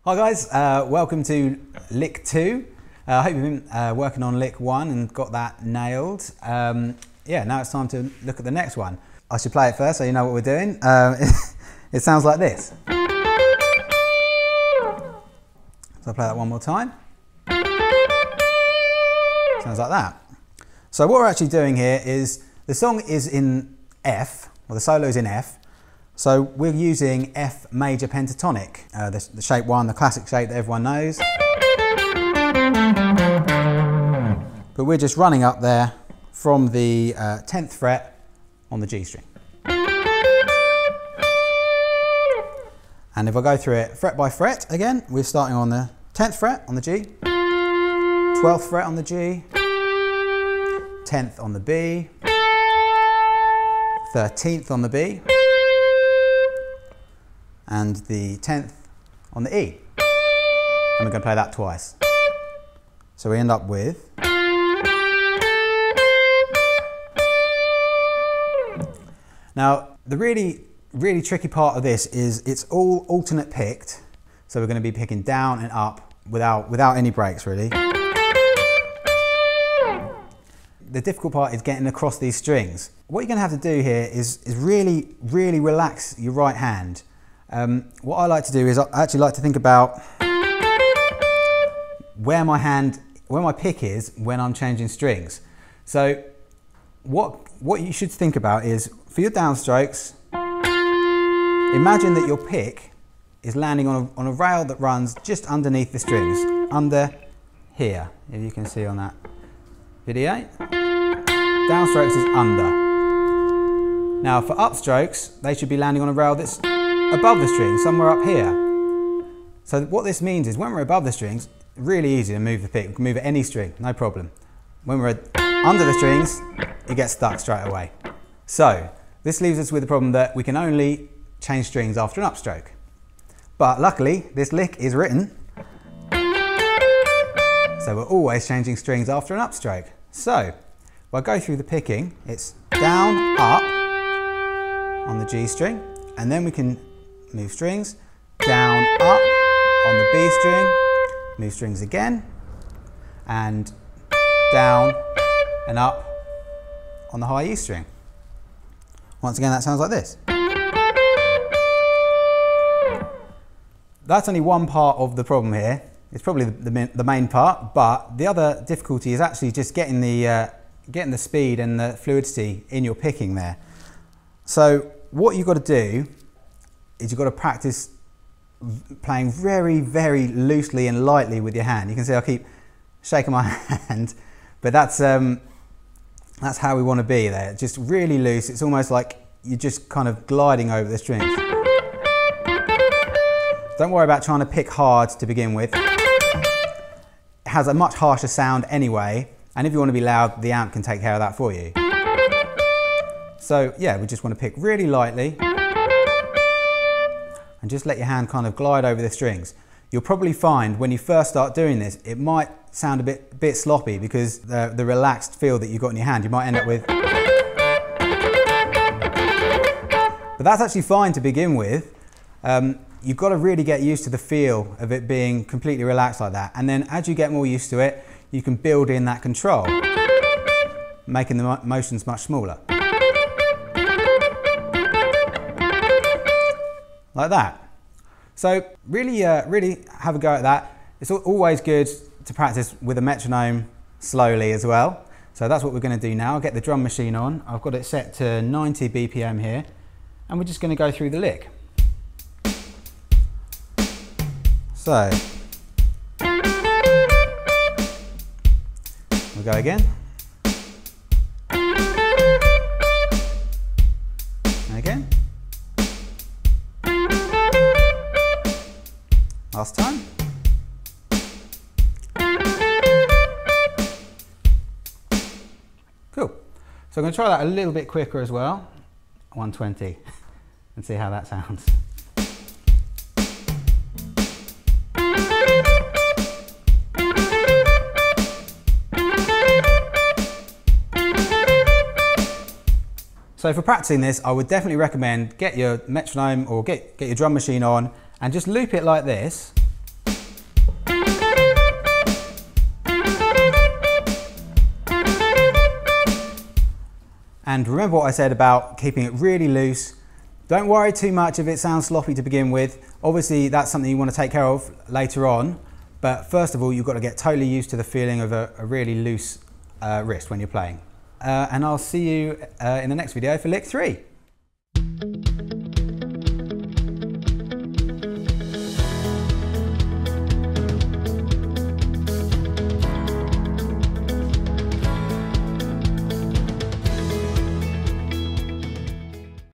Hi guys, welcome to lick 2. I hope you've been working on lick 1 and got that nailed. Yeah, now it's time to look at the next one. I should play it first so you know what we're doing. It sounds like this. So I'll play that one more time. Sounds like that. So what we're actually doing here is, the song is in F, or the solo is in F. So we're using F major pentatonic, the shape 1, the classic shape that everyone knows. But we're just running up there from the 10th fret on the G string. And if I go through it fret by fret again, we're starting on the 10th fret on the G, 12th fret on the G, 10th on the B, 13th on the B, and the 10th on the E. And we're going to play that twice. So we end up with... Now, the really tricky part of this is it's all alternate picked. So we're going to be picking down and up without any breaks really. The difficult part is getting across these strings. What you're going to have to do here is really relax your right hand. What I like to do is I actually like to think about where my pick is when I'm changing strings. So what you should think about is, for your downstrokes, imagine that your pick is landing on a rail that runs just underneath the strings, under here, if you can see on that video. Downstrokes is under. Now for upstrokes, they should be landing on a rail that's above the strings, somewhere up here. So what this means is when we're above the strings, really easy to move the pick. We can move at any string, no problem. When we're under the strings, it gets stuck straight away. So this leaves us with the problem that we can only change strings after an upstroke. But luckily, this lick is written, so we're always changing strings after an upstroke. So if I go through the picking, it's down, up on the G string, and then we can move strings, down, up on the B string, move strings again, and down and up on the high E string. Once again, that sounds like this. That's only one part of the problem here. It's probably the main part, but the other difficulty is actually just getting the speed and the fluidity in your picking there. So what you've got to do is you've got to practice playing very loosely and lightly with your hand. You can see I keep shaking my hand, but that's how we want to be there. Just really loose. It's almost like you're just kind of gliding over the strings. Don't worry about trying to pick hard to begin with. It has a much harsher sound anyway, and if you want to be loud, the amp can take care of that for you. So yeah, we just want to pick really lightly and just let your hand kind of glide over the strings. You'll probably find when you first start doing this, it might sound a bit sloppy because the relaxed feel that you've got in your hand, you might end up with... But that's actually fine to begin with. You've got to really get used to the feel of it being completely relaxed like that. And then as you get more used to it, you can build in that control, making the motions much smaller. Like that. So really have a go at that. It's always good to practice with a metronome slowly as well. So that's what we're going to do now. I'll get the drum machine on. I've got it set to 90 BPM here, and we're just going to go through the lick. So we'll go again. And again. Last time. Cool. So I'm going to try that a little bit quicker as well. 120 and see how that sounds. So for practicing this, I would definitely recommend get your metronome or get your drum machine on and just loop it like this. And remember what I said about keeping it really loose. Don't worry too much if it sounds sloppy to begin with. Obviously that's something you want to take care of later on, but first of all you've got to get totally used to the feeling of a really loose wrist when you're playing. And I'll see you in the next video for lick 3.